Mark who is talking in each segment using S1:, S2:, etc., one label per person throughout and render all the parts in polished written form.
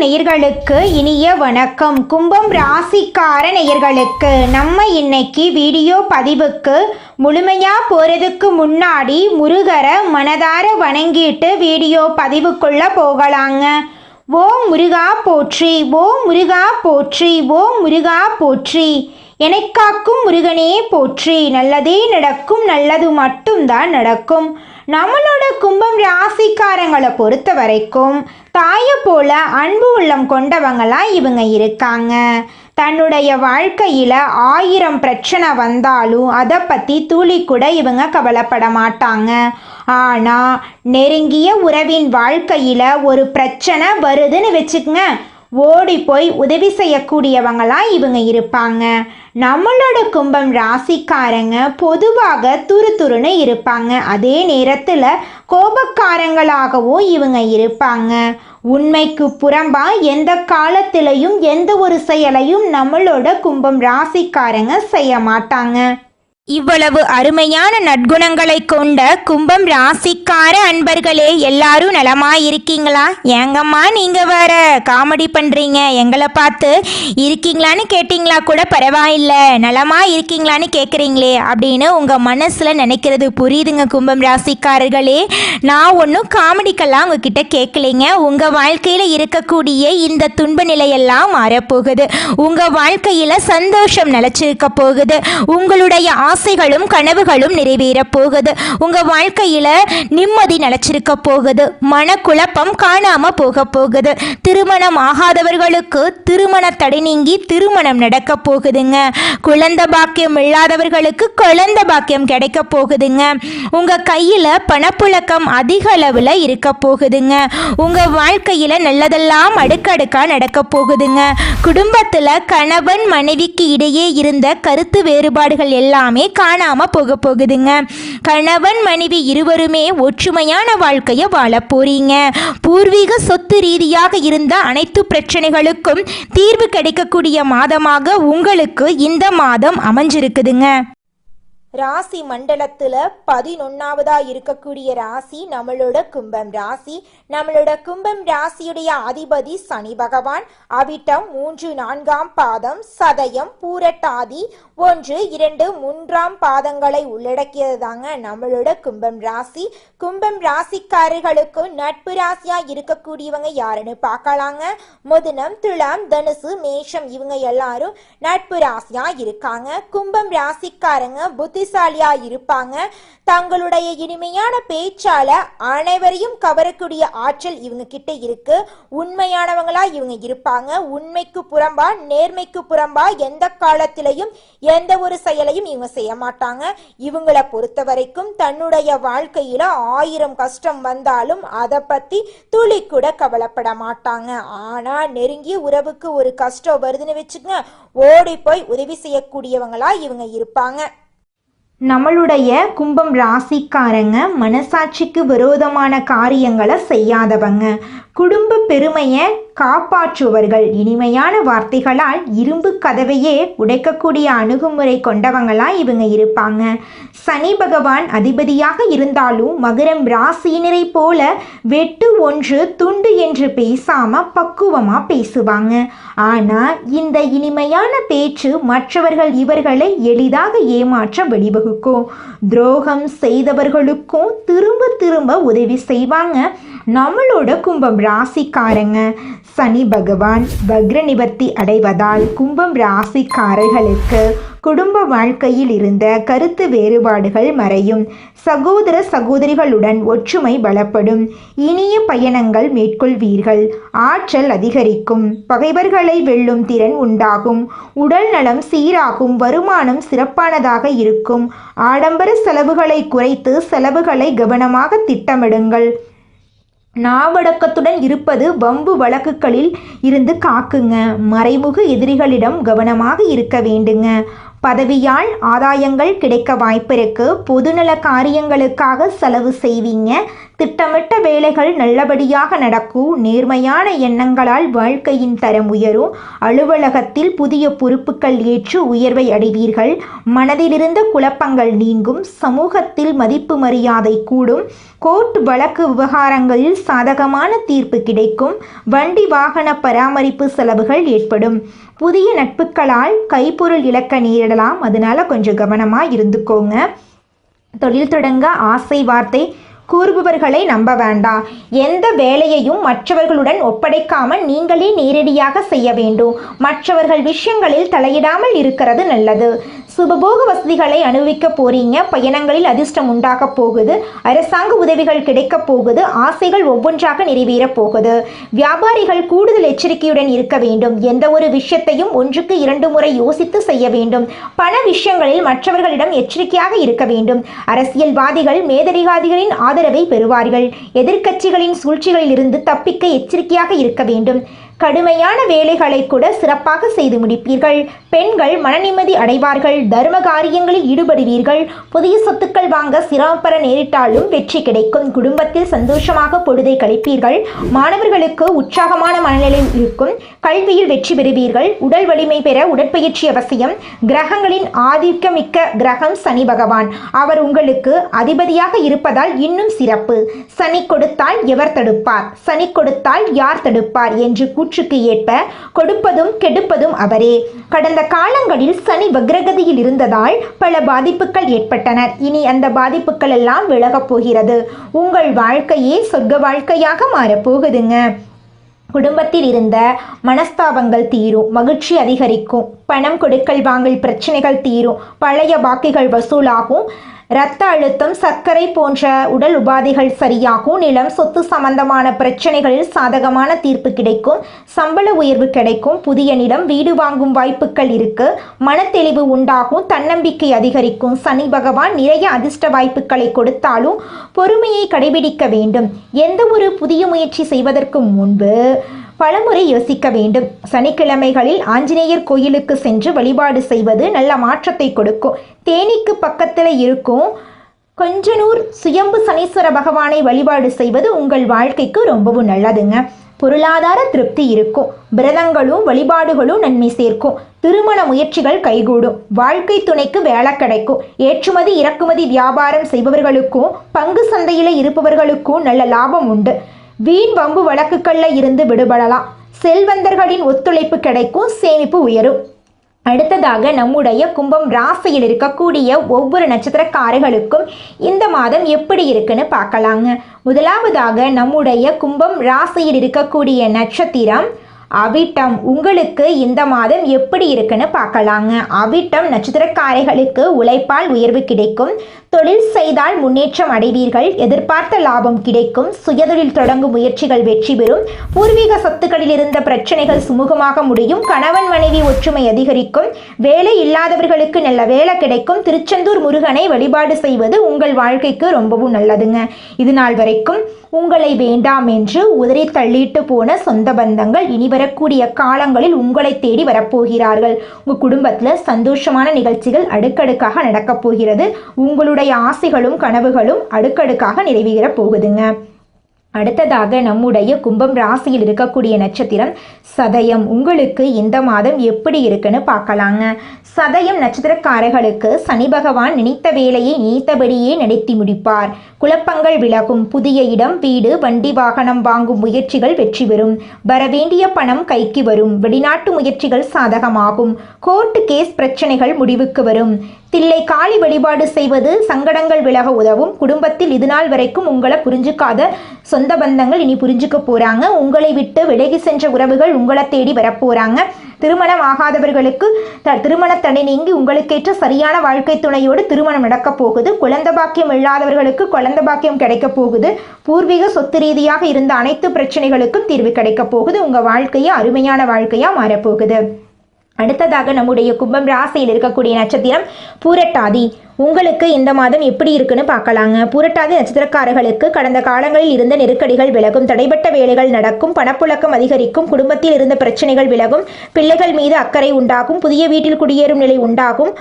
S1: நேயர்களுக்கு இனிய வணக்கம். கும்பம் ராசிக்கார நேயர்களுக்கு நம்ம இன்னைக்கு வீடியோ பதிவுக்கு முழுமையாக போகிறதுக்கு முன்னாடி முருகரை மனதார வணங்கிட்டு வீடியோ பதிவுக்குள்ள போகலாங்க. ஓம் முருகா போற்றி, ஓம் முருகா போற்றி, ஓம் முருகா போற்றி. எனக்காக்கும் முருகனே போற்றி. நல்லதே நடக்கும், நல்லது மட்டும்தான் நடக்கும். நம்மளோட கும்பம் ராசிக்காரங்களை பொறுத்த வரைக்கும் தாயை போல அன்பு உள்ளம் கொண்டவங்களாம் இவங்க இருக்காங்க. தன்னுடைய வாழ்க்கையில் 1000 பிரச்சனை வந்தாலும் அதை பற்றி துளி கூட இவங்க கவலைப்பட மாட்டாங்க. ஆனால் நெருங்கிய உறவின் வாழ்க்கையில் ஒரு பிரச்சனை வருதுன்னு வச்சுக்கங்க, ஓடி போய் உதவி செய்யக்கூடியவங்களாம் இவங்க இருப்பாங்க. நம்மளோட கும்பம் ராசிக்காரங்க பொதுவாக துருதுருன்னு இருப்பாங்க. அதே நேரத்தில் கோபக்காரங்களாகவும் இவங்க இருப்பாங்க. உண்மைக்கு புறம்பா எந்த காலத்திலையும் எந்த ஒரு செயலையும் நம்மளோட கும்பம் ராசிக்காரங்க செய்ய மாட்டாங்க. இவ்வளவு அருமையான நற்குணங்களை கொண்ட கும்பம் ராசிக்கார அன்பர்களே, எல்லாரும் நலமா இருக்கீங்களா? ஏங்கம்மா நீங்க வேற காமெடி பண்றீங்க, எங்களை பார்த்து இருக்கீங்களான்னு கேட்டிங்களா கூட பரவாயில்ல, நலமா இருக்கீங்களான்னு கேட்குறீங்களே அப்படின்னு உங்க மனசுல நினைக்கிறது புரியுதுங்க கும்பம் ராசிக்காரர்களே. நான் ஒன்றும் காமெடிக்கெல்லாம் உங்ககிட்ட கேட்கலைங்க. உங்க வாழ்க்கையில இருக்கக்கூடிய இந்த துன்ப நிலையெல்லாம் மாறப்போகுது. உங்க வாழ்க்கையில சந்தோஷம் நிலைச்சிருக்க போகுது. உங்களுடைய ஆசைகளும் கனவுகளும் நிறைவேற போகுது. உங்க வாழ்க்கையில நிம்மதி நிலைச்சிருக்க போகுது. மனக்குழப்பம் காணாம போக போகுது. திருமணம் ஆகாதவர்களுக்கு திருமண தடை நீங்கி திருமணம் நடக்க போகுதுங்க. குழந்தை பாக்கியம் இல்லாதவர்களுக்கு குழந்தை பாக்கியம் கிடைக்க போகுதுங்க. உங்க கையில பணப்புழக்கம் அதிக அளவுல இருக்க போகுதுங்க. உங்க வாழ்க்கையில நல்லதெல்லாம் அடுக்கடுக்கா நடக்க போகுதுங்க. குடும்பத்துல கணவன் மனைவிக்கு இடையே இருந்த கருத்து வேறுபாடுகள் எல்லாமே காணாம போக போகுதுங்க. கணவன் மனைவி இருவருமே ஒற்றுமையான வாழ்க்கையை வாழ போறீங்க. பூர்வீக சொத்து ரீதியாக இருந்த அனைத்து பிரச்சனைகளுக்கும் தீர்வு கிடைக்கக்கூடிய மாதமாக உங்களுக்கு இந்த மாதம் அமைஞ்சிருக்குதுங்க. ராசி மண்டலத்துல 11வதா இருக்கக்கூடிய ராசி நம்மளோட கும்பம் ராசி. நம்மளோட கும்பம் ராசியுடைய அதிபதி சனி பகவான். அவிட்டம் 3, 4ஆம் பாதம், சதயம், பூரட்டாதி 1, 2, 3ஆம் பாதங்களை உள்ளடக்கியது தாங்க நம்மளோட கும்பம் ராசி. கும்பம் ராசிக்காரர்களுக்கு நட்பு ராசியா இருக்கக்கூடியவங்க யாருன்னு பார்க்கலாங்க. மிதுனம், துலாம், தனுசு, மேஷம் இவங்க எல்லாரும் நட்பு ராசியா இருக்காங்க. கும்பம் ராசிக்காரங்க புத்திசாலியா இருப்பாங்க. தங்களுடைய இனிமையான பேச்சால அனைவரையும் கவரக்கூடிய ஆற்றல் இவங்க கிட்ட இருக்கு. உண்மையானவங்களா இவங்க இருப்பாங்க. உண்மைக்கு புறம்பா நேர்மைக்கு புறம்பா எந்த காலத்திலையும் எந்த ஒரு செயலையும் இவங்க செய்ய மாட்டாங்க. இவங்களை பொறுத்த வரைக்கும் தன்னுடைய வாழ்க்கையில 1000 கஷ்டம் வந்தாலும் அதை பத்தி துளி கூட கவலைப்பட மாட்டாங்க. ஆனா நெருங்கிய உறவுக்கு ஒரு கஷ்டம் வருதுன்னு வச்சுக்கங்க, ஓடி போய் உதவி செய்யக்கூடியவங்களா இவங்க இருப்பாங்க. நம்மளுடைய கும்பம் ராசிக்காரங்க மனசாட்சிக்கு விரோதமான காரியங்களை செய்யாதவங்க. குடும்ப பெருமையை காப்பாற்றுவர்கள். இனிமையான வார்த்தைகளால் இரும்பு கதவையே உடைக்கக்கூடிய அணுகுமுறை கொண்டவங்களா இவங்க இருப்பாங்க. சனி பகவான் அதிபதியாக இருந்தாலும் மகரம் ராசியினரை போல வெட்டு ஒன்று துண்டு என்று பேசாம பக்குவமா பேசுவாங்க. ஆனா இந்த இனிமையான பேச்சு மற்றவர்கள் இவர்களை எளிதாக ஏமாற்ற வழிவகுக்கும். துரோகம் செய்தவர்களுக்கும் திரும்ப திரும்ப உதவி செய்வாங்க நம்மளோட கும்பம் ராசிக்காரங்க. சனி பகவான் வக்ர நிவர்த்தி அடைவதால் கும்பம் ராசிக்காரர்களுக்கு குடும்ப வாழ்க்கையில் இருந்த கருத்து வேறுபாடுகள் மறையும். சகோதர சகோதரிகளுடன் ஒற்றுமை பலப்படும். இனிய பயணங்கள் மேற்கொள்வீர்கள். ஆற்றல் அதிகரிக்கும். பகைவர்களை வெல்லும் திறன் உண்டாகும். உடல் நலம் சீராகும். வருமானம் சிறப்பானதாக இருக்கும். ஆடம்பர செலவுகளை குறைத்து செலவுகளை கவனமாக திட்டமிடுங்கள். நாவடக்கத்துடன் இருப்பது வம்பு வழக்குகளில் இருந்து காக்குங்க. மறைமுக எதிரிகளிடம் கவனமாக இருக்க வேண்டுங்க. பதவியால் ஆதாயங்கள் கிடைக்க வாய்ப்பிருக்கு. பொதுநல காரியங்களுக்காக செலவு செய்வீங்க. திட்டமிட்ட வேலைகள் நல்லபடியாக நடக்கும். நேர்மையான எண்ணங்களால் வாழ்க்கையின் தரம் உயரும். அலுவலகத்தில் புதிய பொறுப்புகள் ஏற்று உயர்வை அடைவீர்கள். மனதிலிருந்த குழப்பங்கள் நீங்கும். சமூகத்தில் மதிப்பு மரியாதை கூடும். கோர்ட் வழக்கு விவகாரங்களில் சாதகமான தீர்ப்பு கிடைக்கும். வண்டி வாகன பராமரிப்பு செலவுகள் ஏற்படும். புதிய நட்புகளால் கைப்பொருள் இழக்க நேரிடலாம், அதனால கொஞ்சம் கவனமாக இருந்துக்கோங்க. தொழில் தொடங்க ஆசை வார்த்தை கூறுபவர்களை நம்ப வேண்டாம். எந்த வேலையையும் மற்றவர்களுடன் ஒப்படைக்காமல் நீங்களே நேரடியாக செய்ய வேண்டும். மற்றவர்கள் விஷயங்களில் தலையிடாமல் இருக்கிறது நல்லது. சுபபோக வசதிகளை அனுபவிக்க போறீங்க. பயணங்களில் அதிர்ஷ்டம் உண்டாக போகுது. அரசாங்க உதவிகள் கிடைக்க போகுது. ஆசைகள் ஒவ்வொன்றாக நிறைவேற போகுது. வியாபாரிகள் கூடுதல் எச்சரிக்கையுடன் இருக்க வேண்டும். எந்த ஒரு விஷயத்தையும் 1க்கு 2 முறை யோசித்து செய்ய வேண்டும். பண விஷயங்களில் மற்றவர்களிடம் எச்சரிக்கையாக இருக்க வேண்டும். அரசியல்வாதிகள் மேததிகாரிகளின் ஆதரவை பெறுவார்கள். எதிர்க்கட்சிகளின் சூழ்ச்சிகளில் இருந்து தப்பிக்க எச்சரிக்கையாக இருக்க வேண்டும். கடுமையான வேலைகளை கூட சிறப்பாக செய்து முடிப்பீர்கள். பெண்கள் மனநிம்மதி அடைவார்கள். தர்ம காரியங்களில் ஈடுபடுவீர்கள். புதிய சொத்துக்கள் வாங்க சிரமப்பட நேரிட்டாலும் வெற்றி கிடைக்கும். குடும்பத்தில் சந்தோஷமாக பொழுதை கழிப்பீர்கள். மாணவர்களுக்கு உற்சாகமான மனநிலை இருக்கும். கல்வியில் வெற்றி பெறுவீர்கள். உடல் வலிமை பெற உடற்பயிற்சி அவசியம். கிரகங்களின் ஆதிக்கமிக்க கிரகம் சனி பகவான். அவர் உங்களுக்கு அதிபதியாக இருப்பதால் இன்னும் சிறப்பு. சனி கொடுத்தால் எவர் தடுப்பார், சனி கொடுத்தால் யார் தடுப்பார் என்று கூற்றுக்கு ஏற்ப கொடுப்பதும் கெடுப்பதும் அவரே. கடந்த காலங்களில் சனி வக்ரகதியில் இருந்ததால் பல பாதிப்புகள் ஏற்பட்டன. இனி அந்த பாதிப்புகள் எல்லாம் விலகப் போகிறது. உங்கள் வாழ்க்கையே சொர்க்க வாழ்க்கையாக மாறப்போகுதுங்க. குடும்பத்தில் இருந்த மனஸ்தாபங்கள் தீரும். மகிழ்ச்சி அதிகரிக்கும். பணம் கொடுக்கல் வாங்கல் பிரச்சனைகள் தீரும். பழைய பாக்கிகள் வசூலாகும். இரத்த அழுத்தம், சர்க்கரை போன்ற உடல் உபாதைகள் சரியாகும். நிலம் சொத்து சம்பந்தமான பிரச்சனைகளில் சாதகமான தீர்ப்பு கிடைக்கும். சம்பள உயர்வு கிடைக்கும். புதிய நிலம் வீடு வாங்கும் வாய்ப்புகள் இருக்கு. மனத்தெளிவு உண்டாகும். தன்னம்பிக்கை அதிகரிக்கும். சனி பகவான் நிறைய அதிர்ஷ்ட வாய்ப்புகளை கொடுத்தாலும் பொறுமையை கடைபிடிக்க வேண்டும். எந்த ஒரு புதிய முயற்சி செய்வதற்கு முன்பு பலமுறை யோசிக்க வேண்டும். சனிக்கிழமைகளில் ஆஞ்சநேயர் கோயிலுக்கு சென்று வழிபாடு செய்வது நல்ல மாற்றத்தை கொடுக்கும். தேனிக்கு பக்கத்தில் இருக்கும் கொஞ்சனூர் சுயம்பு சனீஸ்வர பகவானை வழிபாடு செய்வது உங்கள் வாழ்க்கைக்கு ரொம்பவும் நல்லதுங்க. பொருளாதார திருப்தி இருக்கும். விரதங்களும் வழிபாடுகளும் நன்மை சேர்க்கும். திருமண முயற்சிகள் கைகூடும். வாழ்க்கை துணைக்கு வேலை கிடைக்கும். ஏற்றுமதி இறக்குமதி வியாபாரம் செய்பவர்களுக்கும் பங்கு சந்தையில் இருப்பவர்களுக்கும் நல்ல லாபம் உண்டு. வீண் வம்பு வழக்குகளில் இருந்து விடுபடலாம். செல்வந்தர்களின் ஒத்துழைப்பு கிடைக்கும். சேமிப்பு உயரும். அடுத்ததாக நம்முடைய கும்பம் ராசியில் இருக்கக்கூடிய ஒவ்வொரு நட்சத்திரக்காரர்களுக்கும் இந்த மாதம் எப்படி இருக்குன்னு பார்க்கலாங்க. முதலாவதாக நம்முடைய கும்பம் ராசியில் இருக்கக்கூடிய நட்சத்திரம் அவிட்டம். உங்களுக்கு இந்த மாதம் எப்படி இருக்குன்னு பார்க்கலாங்க. அவிட்டம் நட்சத்திரக்காரர்களுக்கு உழைப்பால் உயர்வு கிடைக்கும். தொழில் செய்தால் முன்னேற்றம் அடைவீர்கள். எதிர்பார்த்த லாபம் கிடைக்கும். சுயதொழில் தொடங்கும் முயற்சிகள் வெற்றி பெறும். பூர்வீக சொத்துக்களில் இருந்த பிரச்சனைகள் சுமூகமாக முடியும். கணவன் மனைவி ஒற்றுமை அதிகரிக்கும். வேலை இல்லாதவர்களுக்கு நல்ல வேலை கிடைக்கும். திருச்செந்தூர் முருகனை வழிபாடு செய்வது உங்கள் வாழ்க்கைக்கு ரொம்பவும் நல்லதுங்க. இது நாள் வரைக்கும் உங்களை வேண்டாம் என்று உதறி தள்ளிட்டு போன சொந்த பந்தங்கள் இனி வரக்கூடிய காலங்களில் உங்களை தேடி வரப்போகிறார்கள். உங்கள் குடும்பத்தில் சந்தோஷமான நிகழ்ச்சிகள் அடுக்கடுக்காக நடக்கப் போகிறது. உங்களுடைய ஆசைகளும் கனவுகளும் அடுக்கடுக்காக நிறைவேற போகுதுங்க. அடுத்ததாக நம்முடைய கும்பம் ராசியில் இருக்கக்கூடிய நட்சத்திரம் சதயம். உங்களுக்கு இந்த மாதம் எப்படி இருக்குன்னு பார்க்கலாங்க. சதயம் நட்சத்திரக்காரர்களுக்கு சனி பகவான் நினைத்த வேலையை நினைத்தபடியே நடத்தி முடிப்பார். குழப்பங்கள் விலகும். புதிய இடம், வீடு, வண்டி வாகனம் வாங்கும் முயற்சிகள் வெற்றி பெறும். வரவேண்டிய பணம் கைக்கு வரும். வெளிநாட்டு முயற்சிகள் சாதகமாகும். கோர்ட்டு கேஸ் பிரச்சனைகள் முடிவுக்கு வரும். தில்லை காளி வழிபாடு செய்வது சங்கடங்கள் விலக உதவும். குடும்பத்தில் இதுநாள் வரைக்கும் உங்களை புரிஞ்சுக்காத சொந்த பந்தங்கள் இனி புரிஞ்சுக்க போறாங்க. உங்களை விட்டு விலகி சென்ற உறவுகள் உங்களை தேடி வரப்போறாங்க. திருமணம் ஆகாதவர்களுக்கு திருமண தடை நீங்கி உங்களுக்கேற்ற சரியான வாழ்க்கை துணையோடு திருமணம் நடக்கப் போகுது. குழந்தை பாக்கியம் இல்லாதவர்களுக்கு குழந்தை பாக்கியம் கிடைக்க போகுது. பூர்வீக சொத்து ரீதியாக இருந்த அனைத்து பிரச்சனைகளுக்கும் தீர்வு கிடைக்க போகுது. உங்க வாழ்க்கையை அருமையான வாழ்க்கையா மாறப்போகுது. அடுத்ததாக நம்முடைய கும்பம் ராசியில் இருக்கக்கூடிய நட்சத்திரம் பூரட்டாதி. உங்களுக்கு இந்த மாதம் எப்படி இருக்குன்னு பார்க்கலாங்க. பூரட்டாதி நட்சத்திரக்காரர்களுக்கு கடந்த காலங்களில் இருந்த நெருக்கடிகள் விலகும். தடைபட்ட வேலைகள் நடக்கும். பணப்புழக்கம் அதிகரிக்கும். குடும்பத்தில் இருந்த பிரச்சனைகள் விலகும். பிள்ளைகள் மீது அக்கறை உண்டாகும். புதிய வீட்டில் குடியேறும் நிலை உண்டாகும்.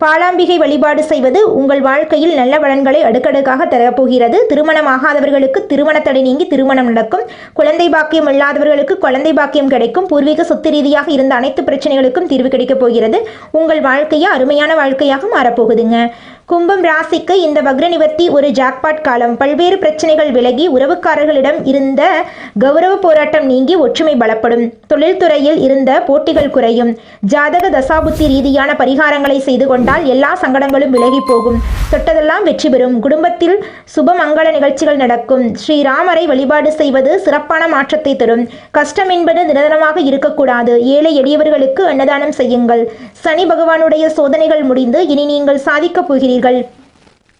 S1: பாலாம்பிகை வழிபாடு செய்வது உங்கள் வாழ்க்கையில் நல்ல பலன்களை அடுக்கடுக்காக தரப்போகிறது. திருமணமாகாதவர்களுக்கு திருமண தடை நீங்கி திருமணம் நடக்கும். குழந்தை பாக்கியம் இல்லாதவர்களுக்கு குழந்தை பாக்கியம் கிடைக்கும். பூர்வீக சொத்து ரீதியாக இருந்த அனைத்து பிரச்சனைகளுக்கும் தீர்வு கிடைக்கப் போகிறது. உங்கள் வாழ்க்கையை அருமையான வாழ்க்கையாக மாறப்போகுதுங்க. கும்பம் ராசிக்கு இந்த வக்ர நிவர்த்தி ஒரு ஜாக்பாட் காலம். பல்வேறு பிரச்சனைகள் விலகி உறவுக்காரர்களிடம் இருந்த கௌரவ போராட்டம் நீங்கி ஒற்றுமை பலப்படும். தொழில்துறையில் இருந்த போட்டிகள் குறையும். ஜாதக தசாபுத்தி ரீதியான பரிகாரங்களை செய்து கொண்டால் எல்லா சங்கடங்களும் விலகி போகும். தொட்டதெல்லாம் வெற்றி பெறும். குடும்பத்தில் சுபமங்கள நிகழ்ச்சிகள் நடக்கும். ஸ்ரீராமரை வழிபாடு செய்வது சிறப்பான மாற்றத்தை தரும். கஷ்டம் என்பது நிரந்தரமாக இருக்கக்கூடாது. ஏழை எளியவர்களுக்கு அன்னதானம் செய்யுங்கள். சனி பகவானுடைய சோதனைகள் முடிந்து இனி நீங்கள் சாதிக்கப் போகிறீர்கள்.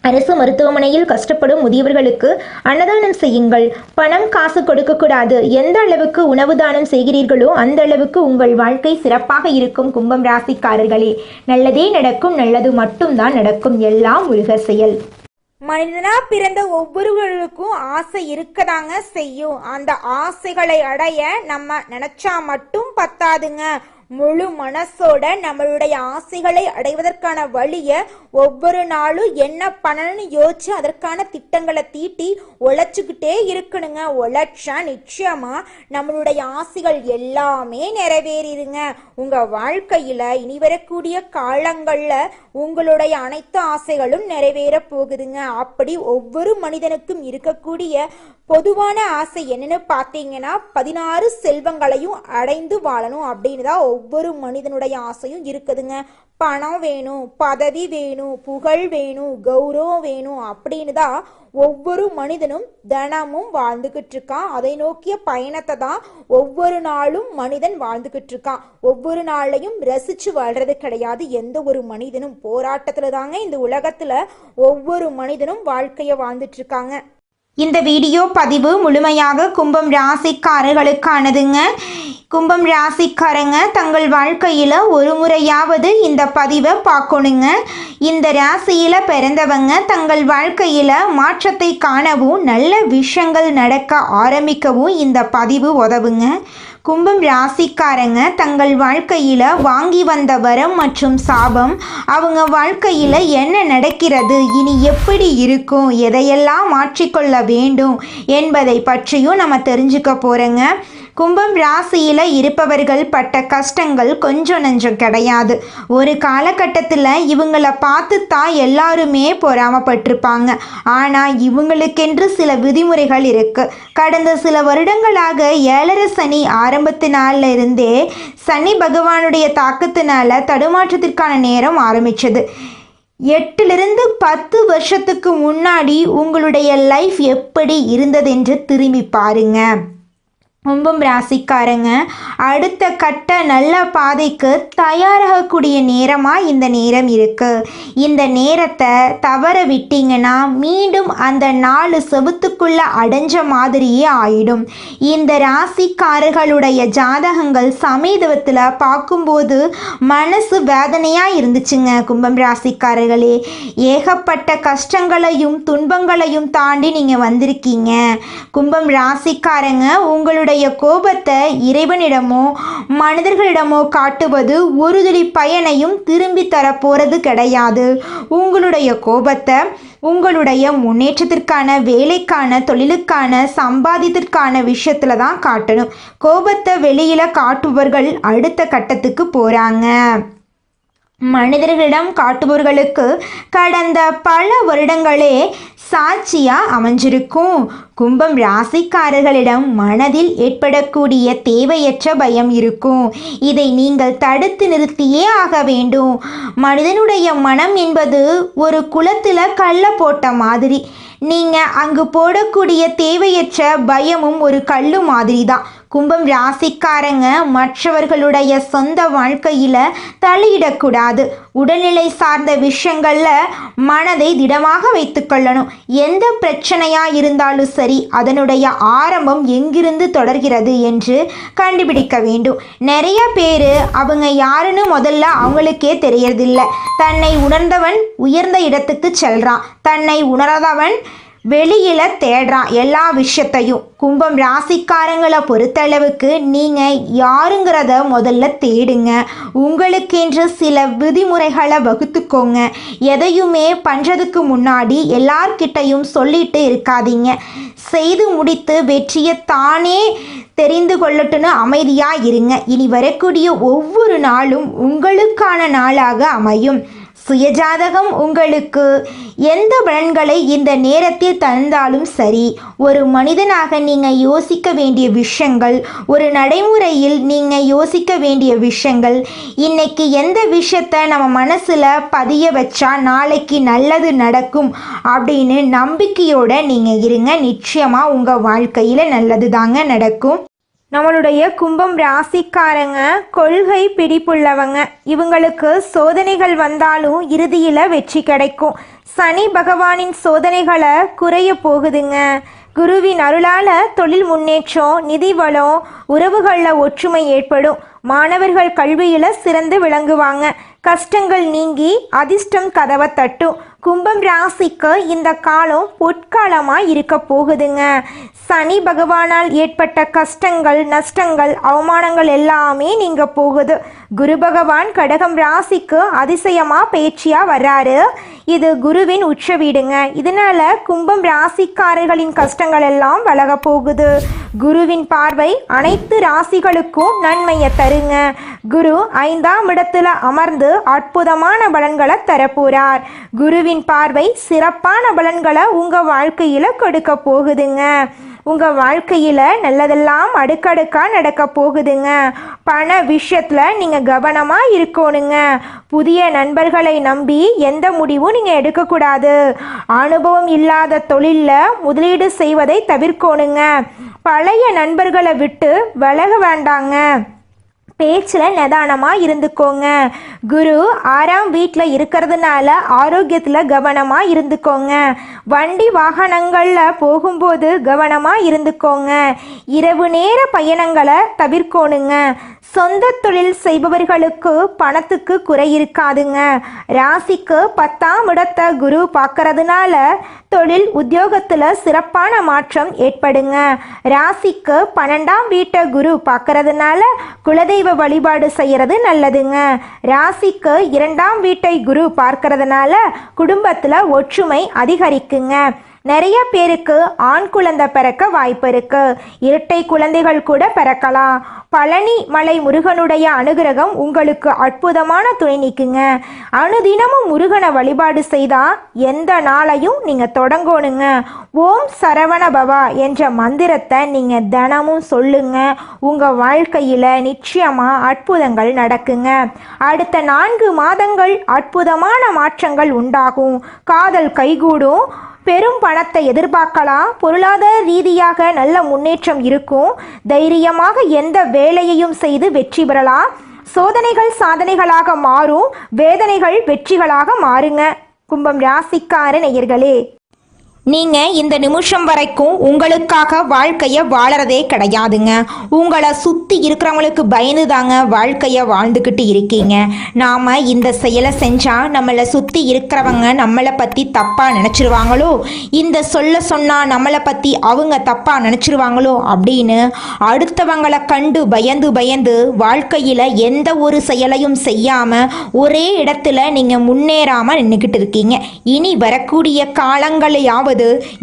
S1: அரசு மருத்துவமனையில் கஷ்டப்படும் முதியவர்களுக்கு அன்னதானம் செய்யுங்கள். பணம் காசு கொடுக்கக்கூடாது. எந்த அளவுக்கு உணவு தானம் செய்கிறீர்களோ அந்த அளவுக்கு உங்கள் வாழ்க்கை சிறப்பாக இருக்கும். கும்பம் ராசிக்காரர்களே, நல்லதே நடக்கும். நல்லது மட்டும்தான் நடக்கும். எல்லாம் முருகர் செயல்.
S2: மனிதனா பிறந்த ஒவ்வொருவருக்கும் ஆசை இருக்கதாங்க செய்யும். அந்த ஆசைகளை அடைய நம்ம நினைச்சா மட்டும் பத்தாதுங்க. முழு மனசோட நம்மளுடைய ஆசைகளை அடைவதற்கான வழியை ஒவ்வொரு நாளும் என்ன பண்ணணும்னு யோசிச்சு அதற்கான திட்டங்களை தீட்டி உழைச்சிக்கிட்டே இருக்கணுங்க. உழைச்சா நிச்சயமா நம்மளுடைய ஆசைகள் எல்லாமே நிறைவேறிடுங்க. உங்க வாழ்க்கையில இனி வரக்கூடிய காலங்கள்ல உங்களுடைய அனைத்து ஆசைகளும் நிறைவேற போகுதுங்க. அப்படி ஒவ்வொரு மனிதனுக்கும் இருக்கக்கூடிய பொதுவான ஆசை என்னன்னு பார்த்தீங்கன்னா 16 செல்வங்களையும் அடைந்து வாழணும் அப்படின்னு தான் ஒவ்வொரு மனிதனுடைய ஆசையும் இருக்குதுங்க. பணம் வேணும், பதவி வேணும், புகழ் வேணும், கௌரவம் வேணும் அப்படின்னு தான் ஒவ்வொரு மனிதனும் தினமும் வாழ்ந்துகிட்டு இருக்கான். அதை நோக்கிய பயணத்தை தான் ஒவ்வொரு நாளும் மனிதன் வாழ்ந்துகிட்டு இருக்கான். ஒவ்வொரு நாளையும் ரசிச்சு வாழ்றது கிடையாது. எந்த ஒரு மனிதனும் போராட்டத்துல தாங்க இந்த உலகத்துல ஒவ்வொரு மனிதனும் வாழ்க்கைய வாழ்ந்துட்டு இருக்காங்க.
S1: இந்த வீடியோ பதிவு முழுமையாக கும்பம் ராசிக்காரர்களுக்கானதுங்க. கும்பம் ராசிக்காரங்க தங்கள் வாழ்க்கையில் ஒரு முறையாவது இந்த பதிவை பார்க்கணுங்க. இந்த ராசியில் பிறந்தவங்க தங்கள் வாழ்க்கையில் மாற்றத்தை காணவும் நல்ல விஷயங்கள் நடக்க ஆரம்பிக்கவும் இந்த பதிவு உதவுங்க. கும்பம் ராசிக்காரங்க தங்கள் வாழ்க்கையில் வாங்கி வந்த வரம் மற்றும் சாபம், அவங்க வாழ்க்கையில் என்ன நடக்கிறது, இனி எப்படி இருக்கும், எதையெல்லாம் மாற்றிக்கொள்ள வேண்டும் என்பதை பற்றியும் நம்ம தெரிஞ்சுக்க போகிறோங்க. கும்பம் ராசியில் இருப்பவர்கள் பட்ட கஷ்டங்கள் கொஞ்சம் நஞ்சம் கிடையாது. ஒரு காலகட்டத்தில் இவங்களை பார்த்து தான் எல்லாருமே பொறாமப்பட்டிருப்பாங்க. ஆனால் இவங்களுக்கென்று சில விதிமுறைகள் இருக்குது. கடந்த சில வருடங்களாக 7.5 சனி ஆரம்பத்தினால இருந்தே சனி பகவானுடைய தாக்கத்தினால தடுமாற்றத்திற்கான நேரம் ஆரம்பித்தது. 8லிருந்து 10 வருஷத்துக்கு முன்னாடி உங்களுடைய லைஃப் எப்படி இருந்ததென்று திரும்பி பாருங்க. கும்பம் ராசிக்காரங்க அடுத்த கட்ட நல்ல பாதைக்கு தயாராகக்கூடிய நேரமாக இந்த நேரம் இருக்குது. இந்த நேரத்தை தவற விட்டீங்கன்னா மீண்டும் அந்த 4 செவுத்துக்குள்ளே அடைஞ்ச மாதிரியே ஆயிடும். இந்த ராசிக்காரர்களுடைய ஜாதகங்கள் சமீபத்தில் பார்க்கும்போது மனசு வேதனையாக இருந்துச்சுங்க. கும்பம் ராசிக்காரர்களே, ஏகப்பட்ட கஷ்டங்களையும் துன்பங்களையும் தாண்டி நீங்கள் வந்திருக்கீங்க. கும்பம் ராசிக்காரங்க உங்களுடைய கோபத்தை இறைவனிடமோ மனிதர்களிடமோ காட்டுவது ஒரு துளி பயனையும் திரும்பி தரப்போறது கிடையாது. உங்களுடைய கோபத்தை உங்களுடைய முன்னேற்றத்திற்கான, வேலைக்கான, தொழிலுக்கான, சம்பாதித்திற்கான விஷயத்துல தான் காட்டணும். கோபத்தை வெளியில காட்டுபவர்கள் அடுத்த கட்டத்துக்கு போறாங்க. மனிதர்களிடம் காட்டுபவர்களுக்கு கடந்த பல வருடங்களே சாட்சியாக அமைஞ்சிருக்கும். கும்பம் ராசிக்காரர்களிடம் மனதில் ஏற்படக்கூடிய தேவையற்ற பயம் இருக்கும். இதை நீங்கள் தடுத்து நிறுத்தியே ஆக வேண்டும். மனிதனுடைய மனம் என்பது ஒரு குளத்தில் கல்லை போட்ட மாதிரி. நீங்கள் அங்கு போடக்கூடிய தேவையற்ற பயமும் ஒரு கல்லு மாதிரி தான். கும்பம் ராசிக்காரங்க மற்றவர்களுடைய சொந்த வாழ்க்கையில் தலையிடக்கூடாது. உடல்நிலை சார்ந்த விஷயங்களில் மனதை திடமாக வைத்துக்கொள்ளணும். எந்த பிரச்சனையாக இருந்தாலும் சரி அதனுடைய ஆரம்பம் எங்கிருந்து தொடர்கிறது என்று கண்டுபிடிக்க வேண்டும். நிறைய பேர் அவங்க யாருன்னு முதல்ல அவங்களுக்கே தெரியறதில்லை. தன்னை உணர்ந்தவன் உயர்ந்த இடத்துக்கு செல்றான், தன்னை உணராதவன் வெளியில தேடுறான் எல்லா விஷயத்தையும். கும்பம் ராசிக்காரங்களை பொறுத்தளவுக்கு நீங்கள் யாருங்கிறத முதல்ல தேடுங்க. உங்களுக்கென்று சில விதிமுறைகளை வகுத்துக்கோங்க. எதையுமே பண்ணுறதுக்கு முன்னாடி எல்லார்கிட்டையும் சொல்லிட்டு இருக்காதீங்க. செய்து முடித்து வெற்றியை தானே தெரிந்து கொள்ளட்டுன்னு அமைதியாக இருங்க. இனி வரக்கூடிய ஒவ்வொரு நாளும் உங்களுக்கான நாளாக அமையும். சுயஜாதகம் உங்களுக்கு எந்த பலன்களை இந்த நேரத்தில் தந்தாலும் சரி, ஒரு மனிதனாக நீங்கள் யோசிக்க வேண்டிய விஷயங்கள், ஒரு நடைமுறையில் நீங்கள் யோசிக்க வேண்டிய விஷயங்கள், இன்னைக்கு எந்த விஷயத்தை நம்ம மனசில் பதிய வச்சா நாளைக்கு நல்லது நடக்கும் அப்படின்னு நம்பிக்கையோடு நீங்கள் இருங்க. நிச்சயமாக உங்கள் வாழ்க்கையில் நல்லது தாங்க நடக்கும்.
S2: நம்மளுடைய கும்பம் ராசிக்காரங்க கொள்கை பிடிப்புள்ளவங்க. இவங்களுக்கு சோதனைகள் வந்தாலும் இறுதியில் வெற்றி கிடைக்கும். சனி பகவானின் சோதனைகளை குறைய போகுதுங்க. குருவின் அருளால் தொழில் முன்னேற்றம், நிதி வளம், உறவுகளில் ஒற்றுமை ஏற்படும். மாணவர்கள் கல்வியில் சிறந்து விளங்குவாங்க. கஷ்டங்கள் நீங்கி அதிர்ஷ்டம் கதவை தட்டும். கும்பம் ராசிக்கு இந்த காலம் பொற்காலமாக இருக்க போகுதுங்க. சனி பகவானால் ஏற்பட்ட கஷ்டங்கள், நஷ்டங்கள், அவமானங்கள் எல்லாமே நீங்க போகுது. குரு பகவான் கடகம் ராசிக்கு அதிசயமாக பேச்சியாக வர்றாரு. இது குருவின் உச்ச வீடுங்க. இதனால கும்பம் ராசிக்காரர்களின் கஷ்டங்கள் எல்லாம் விலக போகுது. குருவின் பார்வை அனைத்து ராசிகளுக்கும் நன்மையை தருங்க. குரு 5ஆம் இடத்துல அமர்ந்து அற்புதமான பலன்களை தரப்போறார். குருவின் பார்வை சிறப்பான பலன்களை உங்க வாழ்க்கையில கொடுக்க போகுதுங்க. உங்கள் வாழ்க்கையில் நல்லதெல்லாம் அடுக்கடுக்காக நடக்க போகுதுங்க. பண விஷயத்தில் நீங்கள் கவனமாக இருக்கணுங்க. புதிய நண்பர்களை நம்பி எந்த முடிவும் நீங்கள் எடுக்கக்கூடாது. அனுபவம் இல்லாத தொழிலில் முதலீடு செய்வதை தவிர்க்கணுங்க. பழைய நண்பர்களை விட்டு விலக வேண்டாங்க. பேச்சில் நிதானமாக இருந்துக்கோங்க. குரு 6ஆம் வீட்டில் இருக்கிறதுனால ஆரோக்கியத்தில் கவனமாக இருந்துக்கோங்க. வண்டி வாகனங்களில் போகும்போது கவனமாக இருந்துக்கோங்க. இரவு நேர பயணங்களை தவிர்க்கணுங்க. சொந்த தொழில் செய்பவர்களுக்கு பணத்துக்கு குறை இருக்காதுங்க. ராசிக்கு 10ஆம் இடத்தை குரு பார்க்கறதுனால தொழில் உத்தியோகத்தில் சிறப்பான மாற்றம் ஏற்படுங்க. ராசிக்கு 12ஆம் வீட்டை குரு பார்க்கறதுனால குலதெய்வ வழிபாடு செய்யறது நல்லதுங்க. ராசிக்கு 2ஆம் வீட்டை குரு பார்க்கறதுனால குடும்பத்தில் ஒற்றுமை அதிகரிக்குங்க. நிறைய பேருக்கு ஆண் குழந்தை பிறக்க வாய்ப்பு இருக்கு. இரட்டை குழந்தைகள் கூட பிறக்கலாம். பழனி மலை முருகனுடைய அனுகிரகம் உங்களுக்கு அற்புதமான துணை நிற்குங்க. அனுதினமும் முருகனை வழிபாடு செய்தா எந்த நாளையும் நீங்க தொடங்கணுங்க. ஓம் சரவண பவா என்ற மந்திரத்தை நீங்க தினமும் சொல்லுங்க. உங்க வாழ்க்கையில நிச்சயமா அற்புதங்கள் நடக்குங்க. அடுத்த 4 மாதங்கள் அற்புதமான மாற்றங்கள் உண்டாகும். காதல் கைகூடும். பெரும் பணத்தை எதிர்பார்க்கலாம். பொருளாதார ரீதியாக நல்ல முன்னேற்றம் இருக்கும். தைரியமாக எந்த வேலையையும் செய்து வெற்றி பெறலாம். சோதனைகள் சாதனைகளாக மாறும். வேதனைகள் வெற்றிகளாக மாறுங்க. கும்பம் ராசிக்கார நேயர்களே,
S1: நீங்கள் இந்த நிமிஷம் வரைக்கும் உங்களுக்காக வாழ்க்கையை வாழறதே கிடையாதுங்க. உங்களை சுற்றி இருக்கிறவங்களுக்கு பயந்து தாங்க வாழ்க்கையை வாழ்ந்துக்கிட்டு இருக்கீங்க. நாம் இந்த செயலை செஞ்சால் நம்மளை சுற்றி இருக்கிறவங்க நம்மளை பற்றி தப்பாக நினச்சிருவாங்களோ, இந்த சொல்ல சொன்னால் நம்மளை பற்றி அவங்க தப்பாக நினச்சிருவாங்களோ அப்படின்னு அடுத்தவங்களை கண்டு பயந்து பயந்து வாழ்க்கையில் எந்த ஒரு செயலையும் செய்யாமல் ஒரே இடத்துல நீங்கள் முன்னேறாமல் நின்றுக்கிட்டு இருக்கீங்க. இனி வரக்கூடிய காலங்களையாவது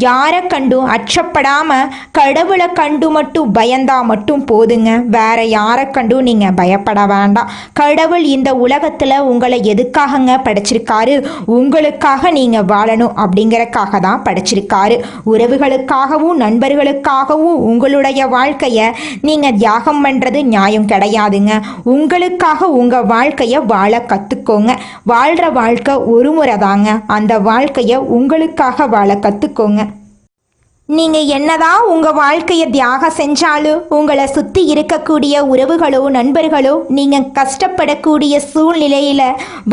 S1: யாரை கண்டும் அச்சப்படாம கடவுளை கண்டு மட்டும் பயந்தா மட்டும் போதுங்க. வேற யாரை கண்டும் நீங்க பயப்பட வேண்டாம். கடவுள் இந்த உலகத்துல உங்களை எதுக்காகங்க படைச்சிருக்காரு? உங்களுக்காக நீங்க வாழணும் அப்படிங்கறக்காக தான் படைச்சிருக்காரு. உறவுகளுக்காகவும் நண்பர்களுக்காகவும் உங்களுடைய வாழ்க்கைய நீங்க தியாகம் பண்றது நியாயம் கிடையாதுங்க. உங்களுக்காக உங்க வாழ்க்கைய வாழ கத்துக்கோங்க. வாழ்ற வாழ்க்கை ஒரு முறை தாங்க. அந்த வாழ்க்கைய உங்களுக்காக வாழ கத்துக்கோங்க. நீங்க என்னதான் உங்க வாழ்க்கையை தியாகம் செஞ்சாலும் உங்களை சுத்தி இருக்கக்கூடிய உறவுகளோ நண்பர்களோ நீங்க கஷ்டப்படக்கூடிய சூழ்நிலையில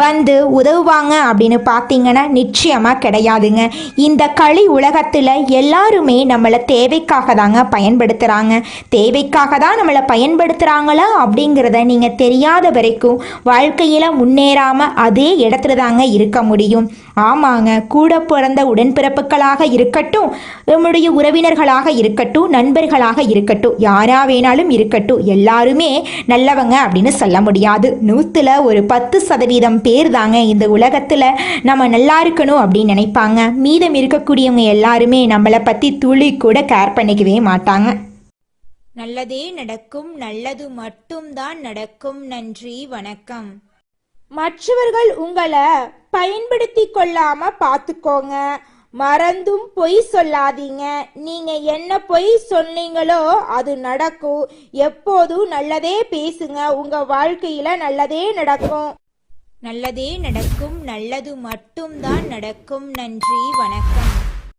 S1: வந்து உதவுவாங்க அப்படின்னு பார்த்தீங்கன்னா நிச்சயமா கிடையாதுங்க. இந்த களி உலகத்துல எல்லாருமே நம்மளை தேவைக்காக தாங்க பயன்படுத்துறாங்க. தேவைக்காக தான் நம்மளை பயன்படுத்துறாங்களா அப்படிங்கிறத நீங்க தெரியாத வரைக்கும் வாழ்க்கையில முன்னேறாம அதே இடத்துல தாங்க இருக்க முடியும். ஆமாங்க, கூட பிறந்த உடன்பிறப்புகளாக இருக்கட்டும், நம்முடைய உறவினர்களாக இருக்கட்டும், நண்பர்களாக இருக்கட்டும், யாரா வேணாலும் இருக்கட்டும், எல்லாருமே நல்லவங்க அப்படின்னு சொல்ல முடியாது. 100ல் ஒரு 10% பேர் தாங்க இந்த உலகத்தில் நம்ம நல்லா இருக்கணும் அப்படின்னு நினைப்பாங்க. மீதம் இருக்கக்கூடியவங்க எல்லாருமே நம்மளை பற்றி துளி கூட கேர் பண்ணிக்கவே மாட்டாங்க.
S2: நல்லதே நடக்கும், நல்லது மட்டும்தான் நடக்கும். நன்றி, வணக்கம். மற்றவர்கள் உங்களை பயன்படுத்தி கொள்ளாம பார்த்துக்கோங்க. மறந்தும் பொய் சொல்லாதீங்க. நீங்க என்ன பொய் சொன்னீங்களோ அது நடக்கும். எப்போதும் நல்லதே பேசுங்க. உங்க வாழ்க்கையில நல்லதே நடக்கும். நல்லதே நடக்கும், நல்லது மட்டும்தான் நடக்கும். நன்றி, வணக்கம்.